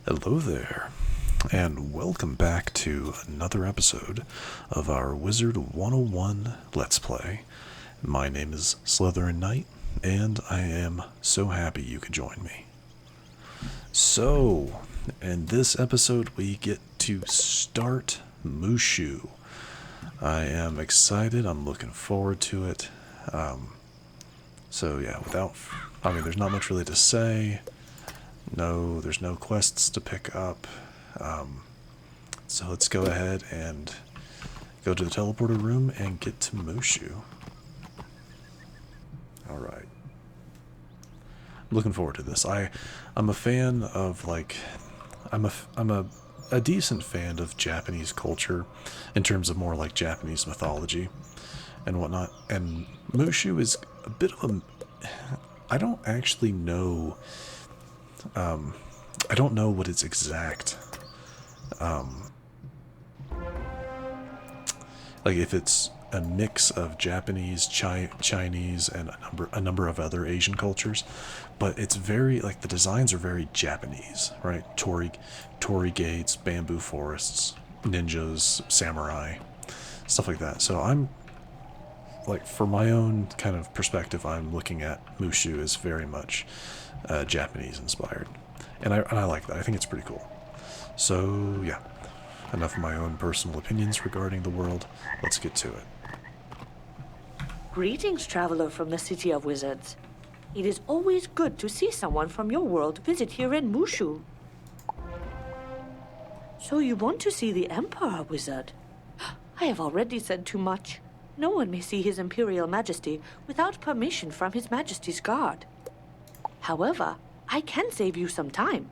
Hello there, and welcome back to another episode of our Wizard101 Let's Play. My name is SlytherinKnight, and I am so happy you could join me. So, in this episode we get to start Mooshu. I am excited, I'm looking forward to it. So yeah, there's not much really to say. No, there's no quests to pick up. So let's go ahead and go to the teleporter room and get to Mooshu. Alright. I'm looking forward to this. I'm a fan of, I'm a decent fan of Japanese culture in terms of more like Japanese mythology and whatnot. And Mooshu is a bit of a... I don't actually know... I don't know what its exact, like if it's a mix of Japanese, Chinese, and a number of other Asian cultures, but it's very, like, the designs are very Japanese, right? Torii gates, bamboo forests, ninjas, samurai, stuff like that. So I'm, like, for my own kind of perspective, I'm looking at Mooshu as very much Japanese inspired, and I like that. I think it's pretty cool. So yeah, enough of my own personal opinions regarding the world. Let's get to it. Greetings, traveler from the City of Wizards. It is always good to see someone from your world visit here in Mooshu. So you want to see the Emperor, Wizard? I have already said too much. No one may see His Imperial Majesty without permission from His Majesty's guard. However, I can save you some time.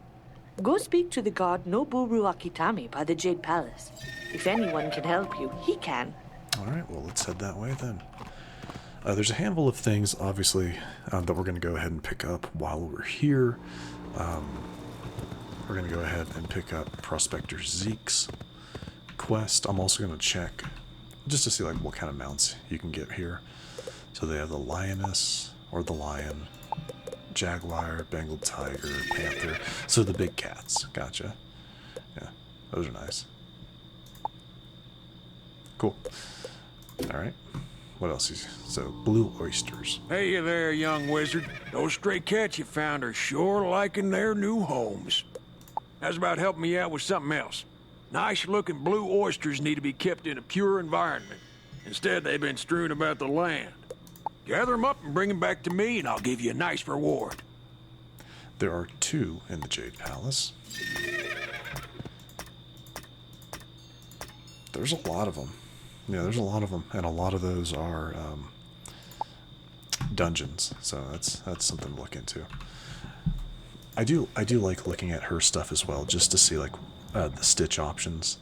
Go speak to the guard Noburu Akitami by the Jade Palace. If anyone can help you, he can. Alright, well, let's head that way then. There's a handful of things, obviously, that we're going to go ahead and pick up while we're here. We're going to go ahead and pick up Prospector Zeke's quest. I'm also going to check, just to see like what kind of mounts you can get here. So they have the Lioness, or the Lion, Jaguar, Bengal Tiger, Panther. So the big cats. Gotcha. Yeah, those are nice. Cool. Alright. What else is... So, blue oysters. Hey there, young wizard. Those stray cats you found are sure liking their new homes. How's about helping me out with something else? Nice-looking blue oysters need to be kept in a pure environment. Instead, they've been strewn about the land. Gather them up and bring them back to me, and I'll give you a nice reward. There are 2 in the Jade Palace. There's a lot of them. Yeah, there's a lot of them, and a lot of those are dungeons. So that's something to look into. I do like looking at her stuff as well, just to see like the stitch options.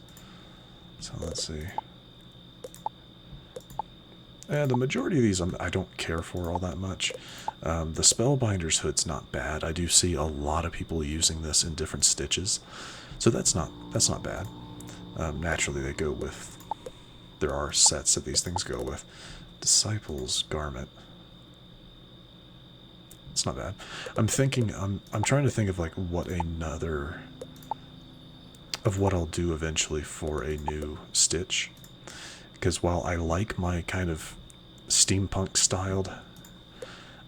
So let's see. And the majority of these I don't care for all that much. The Spellbinder's hood's not bad. I do see a lot of people using this in different stitches, so that's not bad. Naturally, they go with. There are sets that these things go with. Disciple's garment. It's not bad. I'm trying to think of like what I'll do eventually for a new stitch. Because while I like my kind of steampunk styled,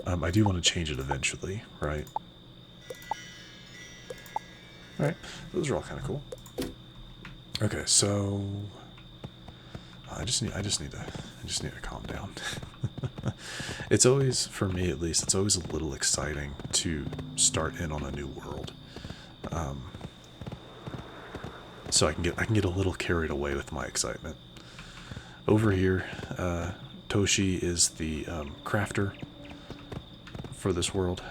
I do want to change it eventually, right? Alright, those are all kind of cool. Okay, so I just need to calm down. It's always, for me at least, it's always a little exciting to start in on a new world. So I can get a little carried away with my excitement. Over here, Toshi is the crafter for this world.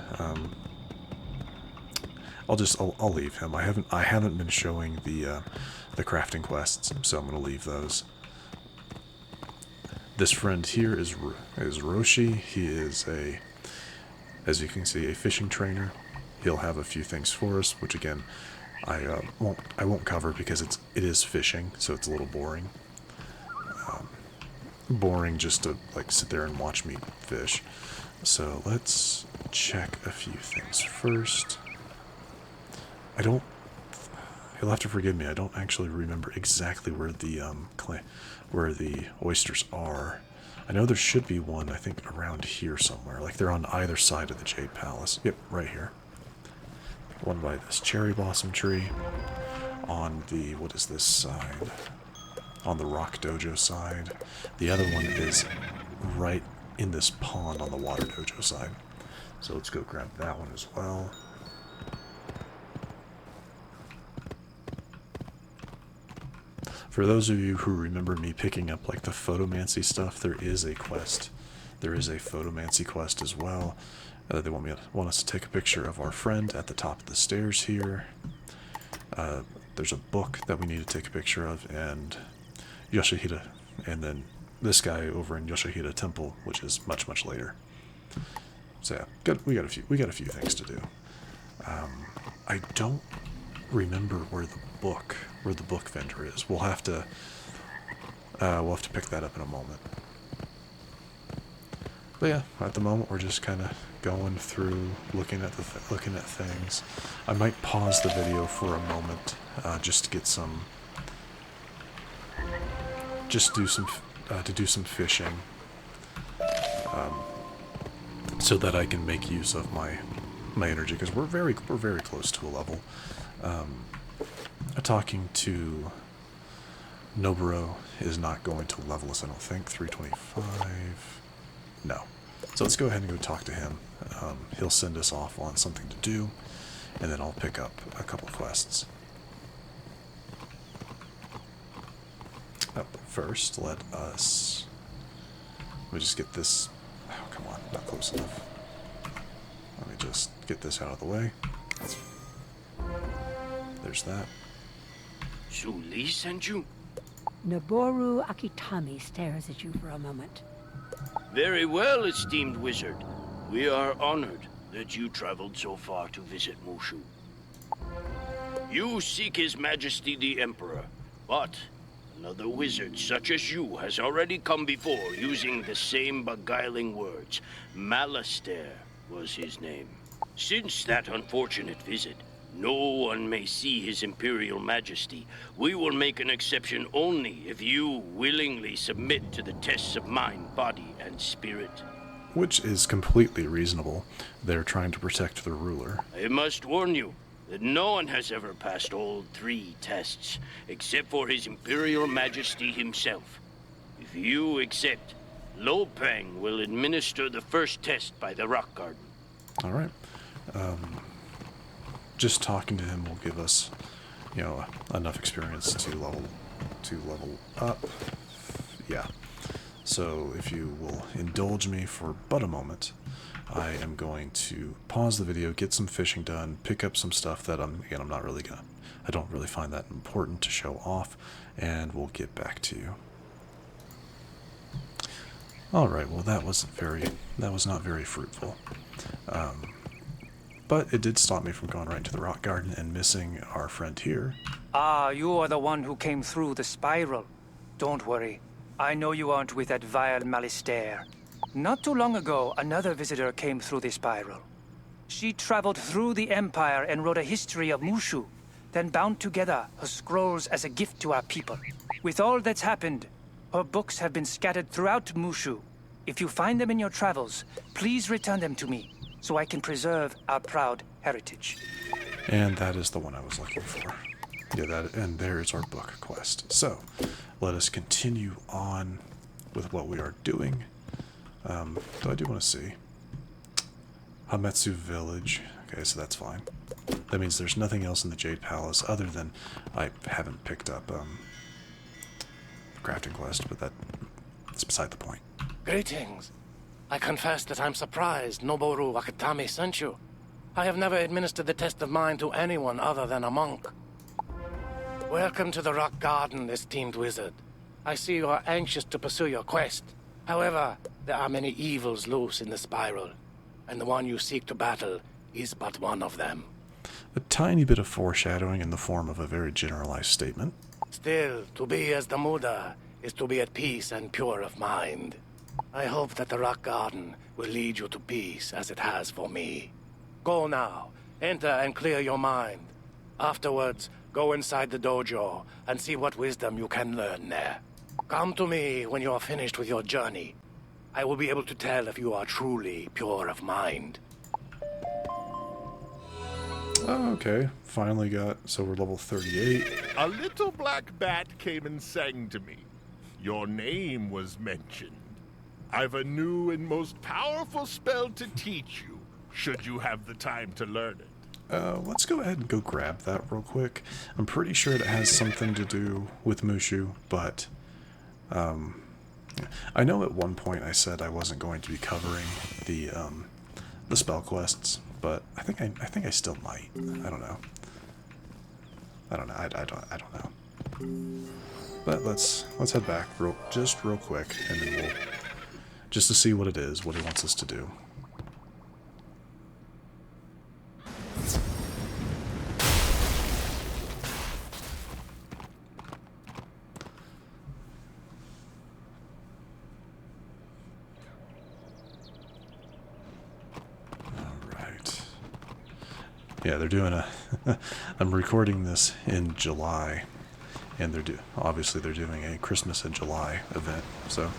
I'll leave him. I haven't been showing the crafting quests, so I'm gonna leave those. This friend here is Roshi. He is as you can see, a fishing trainer. He'll have a few things for us, which again, I won't cover because it is fishing, so it's a little boring. Boring just to like sit there and watch me fish. So let's check a few things first. I don't you'll have to forgive me. I don't actually remember exactly where the where the oysters are. I know there should be one, I think, around here somewhere. Like they're on either side of the Jade Palace. Yep, right here. One by this cherry blossom tree. On the, what is this side? On the Rock Dojo side. The other one is right in this pond on the Water Dojo side. So let's go grab that one as well. For those of you who remember me picking up like the photomancy stuff, there is a quest. There is a photomancy quest as well. They want us to take a picture of our friend at the top of the stairs here. There's a book that we need to take a picture of, and Yoshihide, and then this guy over in Yoshihide Temple, which is much, much later. So yeah, we got a few things to do. I don't remember where the book vendor is. We'll have to pick that up in a moment. But yeah, at the moment we're just kind of going through, looking at things. I might pause the video for a moment, just to get some, to do some fishing, so that I can make use of my energy, because we're very close to a level. Talking to Noburo is not going to level us, I don't think. 325. No. So let's go ahead and go talk to him. He'll send us off on something to do, and then I'll pick up a couple quests. But first, let me just get this. Oh, come on, not close enough. Let me just get this out of the way. There's that. So Lee sent you? Noboru Akitami stares at you for a moment. Very well, esteemed wizard. We are honored that you traveled so far to visit Mooshu. You seek His Majesty the Emperor, but another wizard such as you has already come before using the same beguiling words. Malastair was his name. Since that unfortunate visit, no one may see His Imperial Majesty. We will make an exception only if you willingly submit to the tests of mind, body, and spirit. Which is completely reasonable. They're trying to protect their ruler. I must warn you that no one has ever passed all 3 tests, except for His Imperial Majesty himself. If you accept, Lopang will administer the first test by the Rock Garden. All right. Just talking to him will give us, enough experience to level up. Yeah. So if you will indulge me for but a moment, I am going to pause the video, get some fishing done, pick up some stuff that I don't really find that important to show off, and we'll get back to you. All right. Well, that was not very fruitful. But it did stop me from going right into the rock garden and missing our friend here. Ah, you are the one who came through the spiral. Don't worry. I know you aren't with that vile Malastair. Not too long ago, another visitor came through the spiral. She traveled through the Empire and wrote a history of Mooshu, then bound together her scrolls as a gift to our people. With all that's happened, her books have been scattered throughout Mooshu. If you find them in your travels, please return them to me, so I can preserve our proud heritage. And that is the one I was looking for. Yeah, and there's our book quest. So, let us continue on with what we are doing. Though I do want to see. Hametsu Village. Okay, so that's fine. That means there's nothing else in the Jade Palace other than I haven't picked up the crafting quest, but that's beside the point. Greetings. I confess that I'm surprised Noboru Akitami sent you. I have never administered the test of mind to anyone other than a monk. Welcome to the Rock Garden, esteemed wizard. I see you are anxious to pursue your quest. However, there are many evils loose in the spiral, and the one you seek to battle is but one of them. A tiny bit of foreshadowing in the form of a very generalized statement. Still, to be as the Muda is to be at peace and pure of mind. I hope that the Rock Garden will lead you to peace as it has for me. Go now, enter and clear your mind. Afterwards, go inside the dojo and see what wisdom you can learn there. Come to me when you are finished with your journey. I will be able to tell if you are truly pure of mind. Oh, okay. Finally got, so we're level 38. A little black bat came and sang to me. Your name was mentioned. I've a new and most powerful spell to teach you, should you have the time to learn it. Let's go ahead and go grab that real quick. I'm pretty sure it has something to do with Mooshu, but I know at one point I said I wasn't going to be covering the spell quests, but I think I still might. I don't know. I don't know. But let's head back real quick, and then we'll just to see what it is, what he wants us to do. Yeah, they're doing a... I'm recording this in July, and obviously they're doing a Christmas in July event, so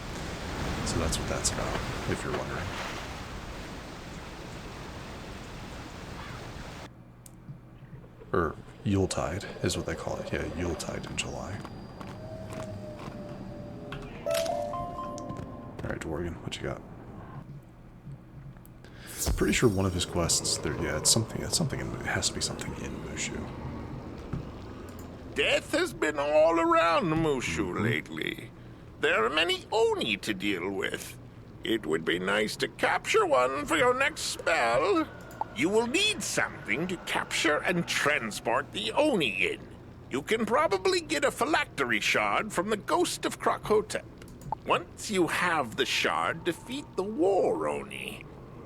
that's what that's about, if you're wondering. Or Yuletide is what they call it. Yeah, Yuletide in July. Alright, Dworgen, what you got? Pretty sure one of his quests it's something it has to be something in Mooshu. Death has been all around Mooshu lately. There are many Oni to deal with. It would be nice to capture one for your next spell. You will need something to capture and transport the Oni in. You can probably get a phylactery shard from the ghost of Krokotep. Once you have the shard, defeat the War Oni.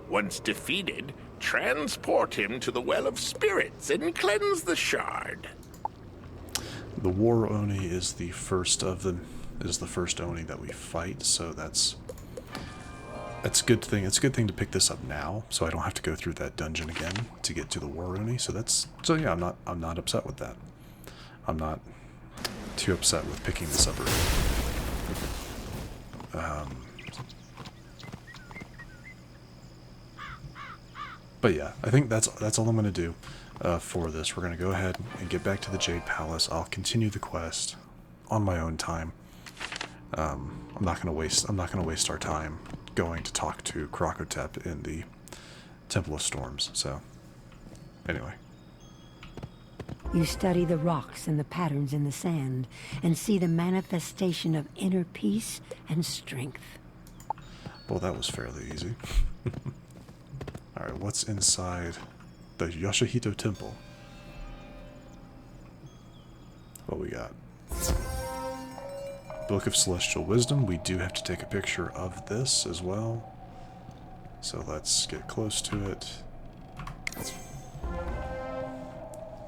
Once defeated, transport him to the Well of Spirits and cleanse the shard. The War Oni is the first Oni that we fight, so that's a good thing. It's a good thing to pick this up now, so I don't have to go through that dungeon again to get to the War Oni. So yeah, I'm not upset with that. I'm not too upset with picking this up early. But yeah, I think that's all I'm going to do for this. We're going to go ahead and get back to the Jade Palace. I'll continue the quest on my own time. I'm not going to waste our time going to talk to Krokotep in the Temple of Storms. So anyway, You study the rocks and the patterns in the sand, and see the manifestation of inner peace and strength. well, that was fairly easy. Alright, what's inside the Yoshihito Temple? What we got? Book of Celestial Wisdom. We do have to take a picture of this as well. So let's get close to it.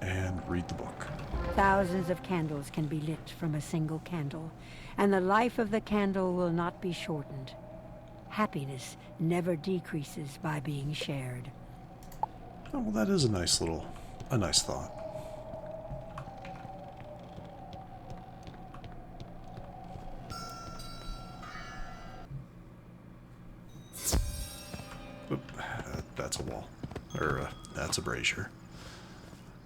And read the book. Thousands of candles can be lit from a single candle, and the life of the candle will not be shortened. Happiness never decreases by being shared. Oh, well, that is a nice thought. Oop, that's a wall. Or, that's a brazier.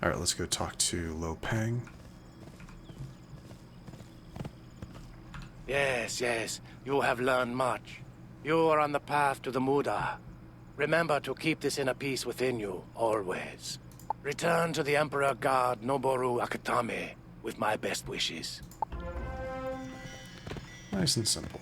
Alright, let's go talk to Lo Pang. Yes, yes, you have learned much. You are on the path to the Muda. Remember to keep this inner peace within you, always. Return to the Emperor God Noboru Akutami with my best wishes. Nice and simple.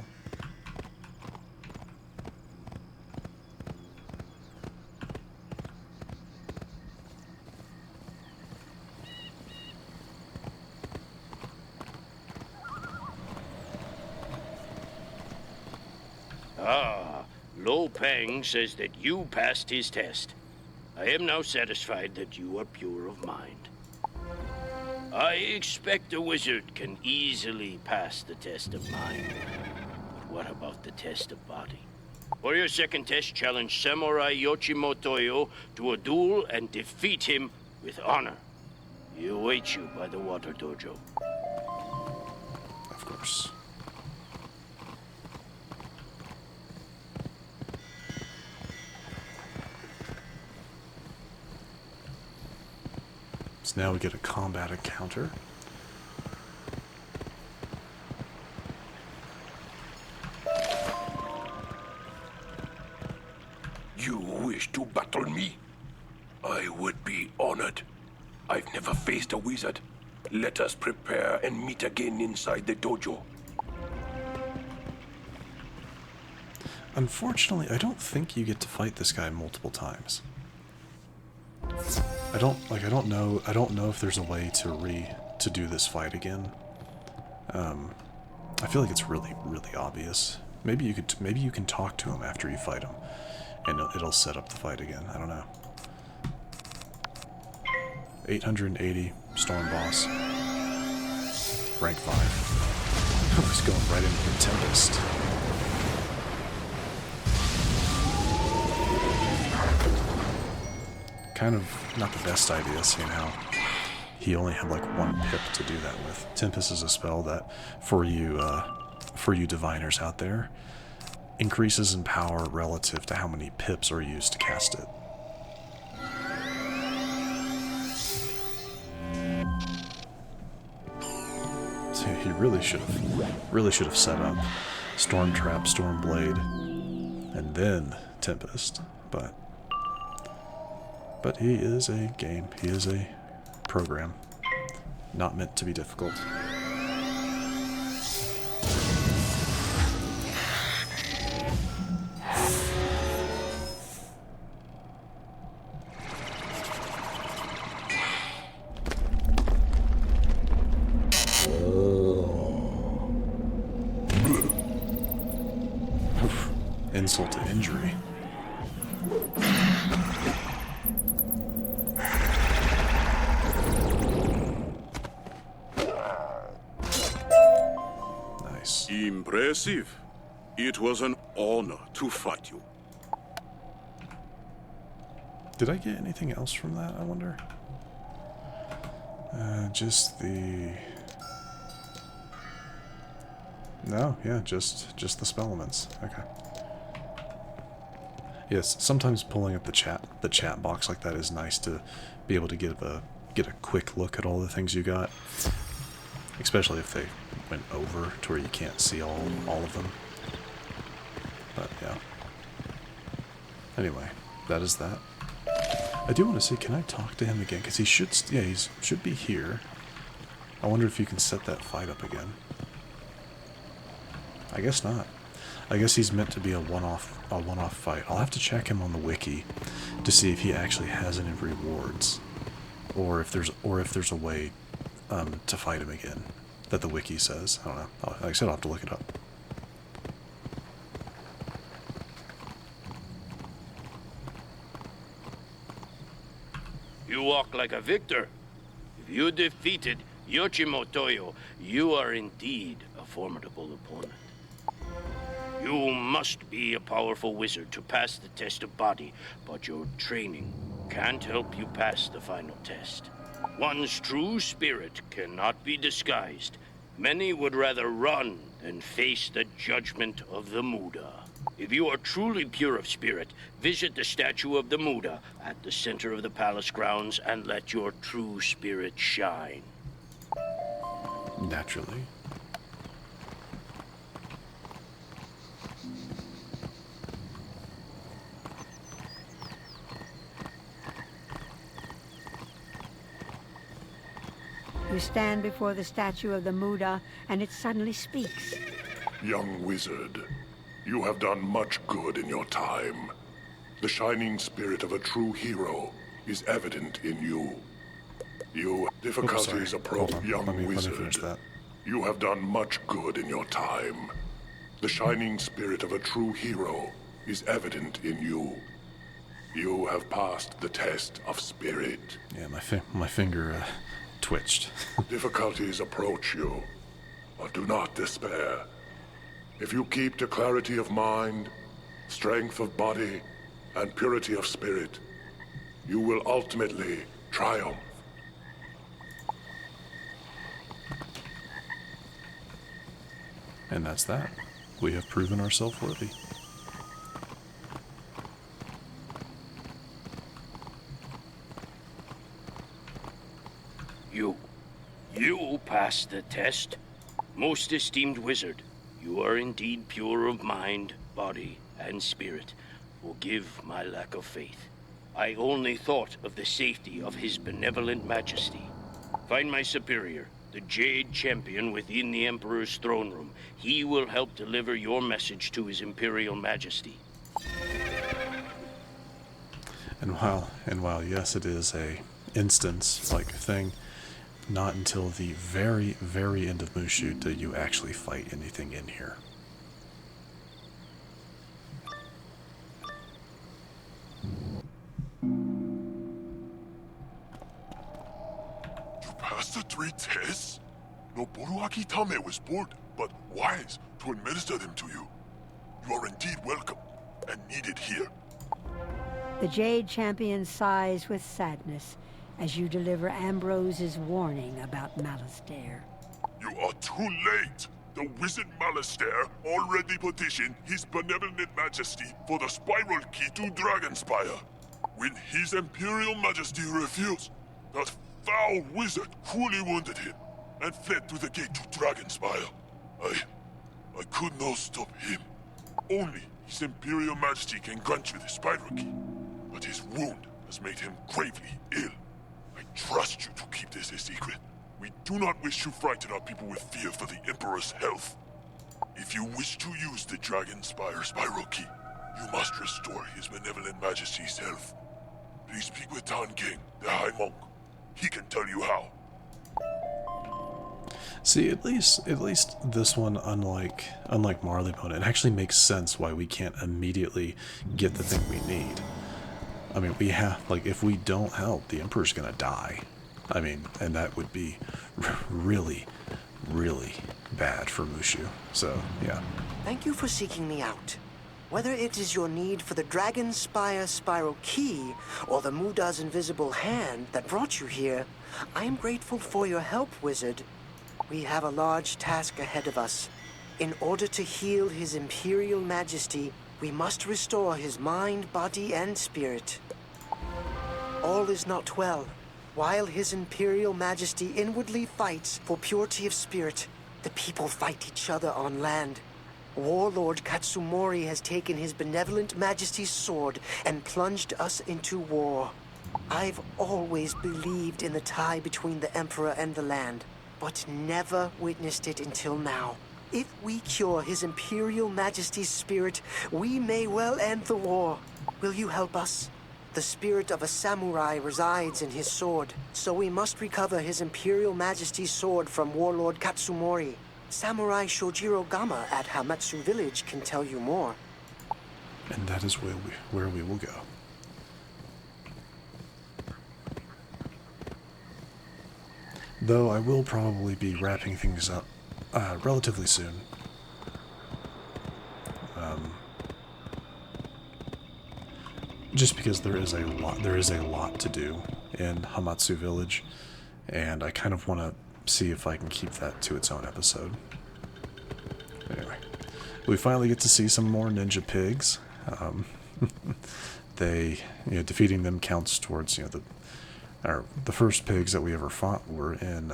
Lo Pang says that you passed his test. I am now satisfied that you are pure of mind. I expect a wizard can easily pass the test of mind. But what about the test of body? For your second test, challenge Samurai Yoshimotoyo to a duel and defeat him with honor. He awaits you by the water dojo. Of course. So now we get a combat encounter. You wish to battle me? I would be honored. I've never faced a wizard. Let us prepare and meet again inside the dojo. Unfortunately, I don't think you get to fight this guy multiple times. I don't know if there's a way to do this fight again. I feel like it's really obvious. Maybe you can talk to him after you fight him, and it'll set up the fight again. I don't know. 880 Storm Boss, rank 5. He's going right into the Tempest. Kind of not the best idea, seeing how he only had like 1 pip to do that with. Tempest is a spell that, for you diviners out there, increases in power relative to how many pips are used to cast it. So he really should have set up Storm Trap, Storm Blade, and then Tempest, but he is a game. He is a program. Not meant to be difficult. Oof. Insult to injury. Impressive. It was an honor to fight you. Did I get anything else from that, I wonder? Just the... No, yeah, just the spell elements. Okay. Yes, sometimes pulling up the chat box like that is nice to be able to get a quick look at all the things you got. Especially if they went over to where you can't see all of them. But yeah. Anyway, that is that. I do want to see, can I talk to him again? Because he should be here. I wonder if you can set that fight up again. I guess not. I guess he's meant to be a one-off fight. I'll have to check him on the wiki to see if he actually has any rewards, or if there's a way to fight him again that the wiki says. I don't know. Like I said, I'll have to look it up. You walk like a victor. If you defeated Yoshimo Toyo, you are indeed a formidable opponent. You must be a powerful wizard to pass the test of body, but your training can't help you pass the final test. One's true spirit cannot be disguised. Many would rather run than face the judgment of the Muda. If you are truly pure of spirit, visit the statue of the Muda at the center of the palace grounds and let your true spirit shine. Naturally. You stand before the statue of the Muda, and it suddenly speaks. Young wizard, you have done much good in your time. The shining spirit of a true hero is evident in you. Difficulties approach, young wizard. You have done much good in your time. The shining spirit of a true hero is evident in you. You have passed the test of spirit. Yeah, my finger twitched. Difficulties approach you, but do not despair. If you keep to clarity of mind, strength of body, and purity of spirit, you will ultimately triumph. And that's that. We have proven ourselves worthy. You passed the test. Most esteemed wizard, you are indeed pure of mind, body, and spirit. Forgive my lack of faith. I only thought of the safety of his benevolent majesty. Find my superior, the Jade Champion within the Emperor's throne room. He will help deliver your message to his Imperial Majesty. And while yes, it is a instance-like thing, not until the very, very end of Mooshu do you actually fight anything in here. You passed the 3 tests? Noboru Akitame was bold, but wise to administer them to you. You are indeed welcome, and needed here. The Jade Champion sighs with sadness as you deliver Ambrose's warning about Malistaire. You are too late! The Wizard Malistaire already petitioned His Benevolent Majesty for the Spiral Key to Dragonspire. When His Imperial Majesty refused, that foul wizard cruelly wounded him and fled through the gate to Dragonspire. I could not stop him. Only His Imperial Majesty can grant you the Spiral Key, but his wound has made him gravely ill. I trust you to keep this a secret. We do not wish to frighten our people with fear for the Emperor's health. If you wish to use the Dragonspire Spiral Key, you must restore His Benevolent Majesty's health. Please speak with Tan King, the High Monk. He can tell you how. See, at least this one, unlike Marleybone, it actually makes sense why we can't immediately get the thing we need. I mean, we have, like, if we don't help, the Emperor's gonna die. I mean, and that would be really, really bad for Mooshu. So, yeah. Thank you for seeking me out. Whether it is your need for the Dragonspire Spiral Key or the Muda's invisible hand that brought you here, I am grateful for your help, Wizard. We have a large task ahead of us. In order to heal His Imperial Majesty, we must restore his mind, body, and spirit. All is not well. While His Imperial Majesty inwardly fights for purity of spirit, the people fight each other on land. Warlord Katsumori has taken His Benevolent Majesty's sword and plunged us into war. I've always believed in the tie between the Emperor and the land, but never witnessed it until now. If we cure His Imperial Majesty's spirit, we may well end the war. Will you help us? The spirit of a samurai resides in his sword, so we must recover His Imperial Majesty's sword from Warlord Katsumori. Samurai Shojiro Gama at Hamatsu Village can tell you more. And that is where we will go. Though I will probably be wrapping things up relatively soon. Just because there is a lot to do in Hamatsu Village, and I kind of want to see if I can keep that to its own episode. Anyway, we finally get to see some more ninja pigs. They, defeating them counts towards, the first pigs that we ever fought were in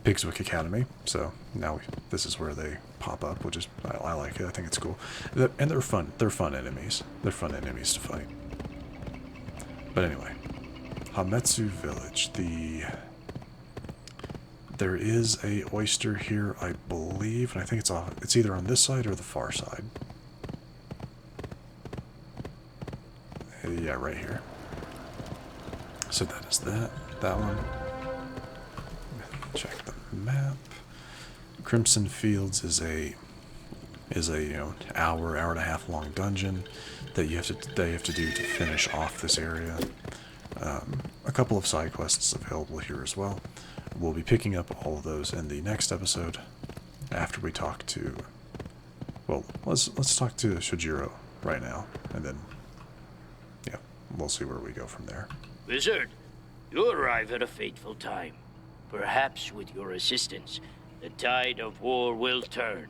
Pigswick Academy. So now this is where they pop up, which is, I like it. I think it's cool. And they're fun. They're fun enemies. They're fun enemies to fight. But anyway, Hamatsu Village. There is a oyster here, I believe, and I think it's either on this side or the far side. Yeah, right here. So that is that one. Check the map. Crimson Fields is a hour and a half long dungeon that you have to do to finish off this area. A couple of side quests available here as well. We'll be picking up all of those in the next episode after we talk to, well, let's talk to Shojiro right now, and then yeah, we'll see where we go from there. Wizard, you arrive at a fateful time. Perhaps with your assistance, the tide of war will turn.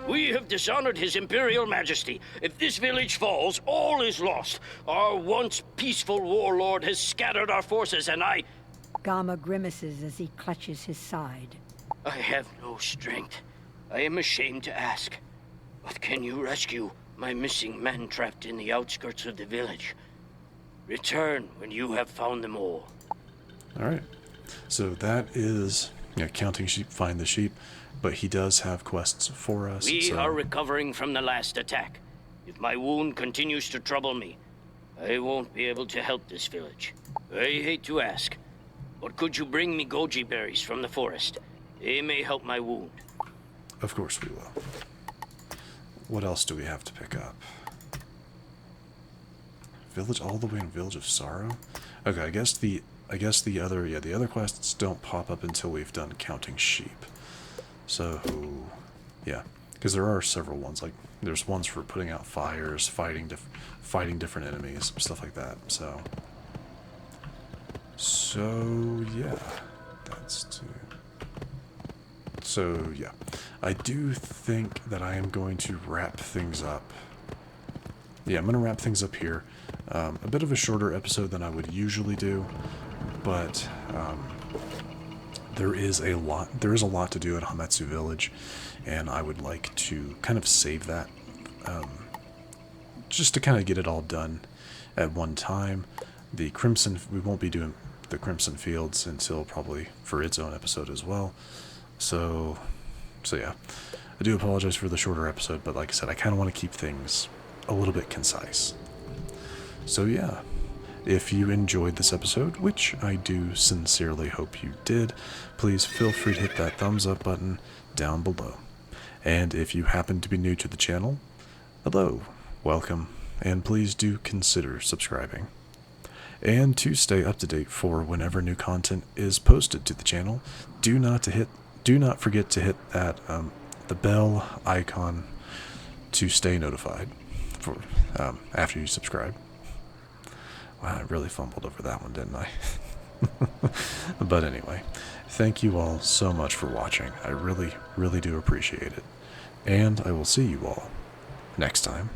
We have dishonored His Imperial Majesty. If this village falls, all is lost. Our once peaceful warlord has scattered our forces, and Gama grimaces as he clutches his side. I have no strength. I am ashamed to ask. But can you rescue my missing men trapped in the outskirts of the village? Return when you have found them all. Alright. So that is, counting sheep, find the sheep. But he does have quests for us. We are recovering from the last attack. If my wound continues to trouble me, I won't be able to help this village. I hate to ask, but could you bring me goji berries from the forest? They may help my wound. Of course we will. What else do we have to pick up? Village all the way in Village of Sorrow? Okay, I guess the other quests don't pop up until we've done counting sheep. So, yeah, because there are several ones. Like, there's ones for putting out fires, fighting different enemies, stuff like that. So yeah, that's two. So yeah, I do think that I am going to wrap things up. Yeah, I'm going to wrap things up here. A bit of a shorter episode than I would usually do, but there is a lot to do at Hametsu Village, and I would like to kind of save that, just to kind of get it all done at one time. We won't be doing the Crimson Fields until probably for its own episode as well. So yeah, I do apologize for the shorter episode, but like I said, I kind of want to keep things a little bit concise. So yeah. If you enjoyed this episode, which I do sincerely hope you did, please feel free to hit that thumbs up button down below. And if you happen to be new to the channel, hello, welcome, and please do consider subscribing. And to stay up to date for whenever new content is posted to the channel, do not forget to hit that the bell icon to stay notified for after you subscribe. Wow, I really fumbled over that one, didn't I? But anyway, thank you all so much for watching. I really, really do appreciate it. And I will see you all next time.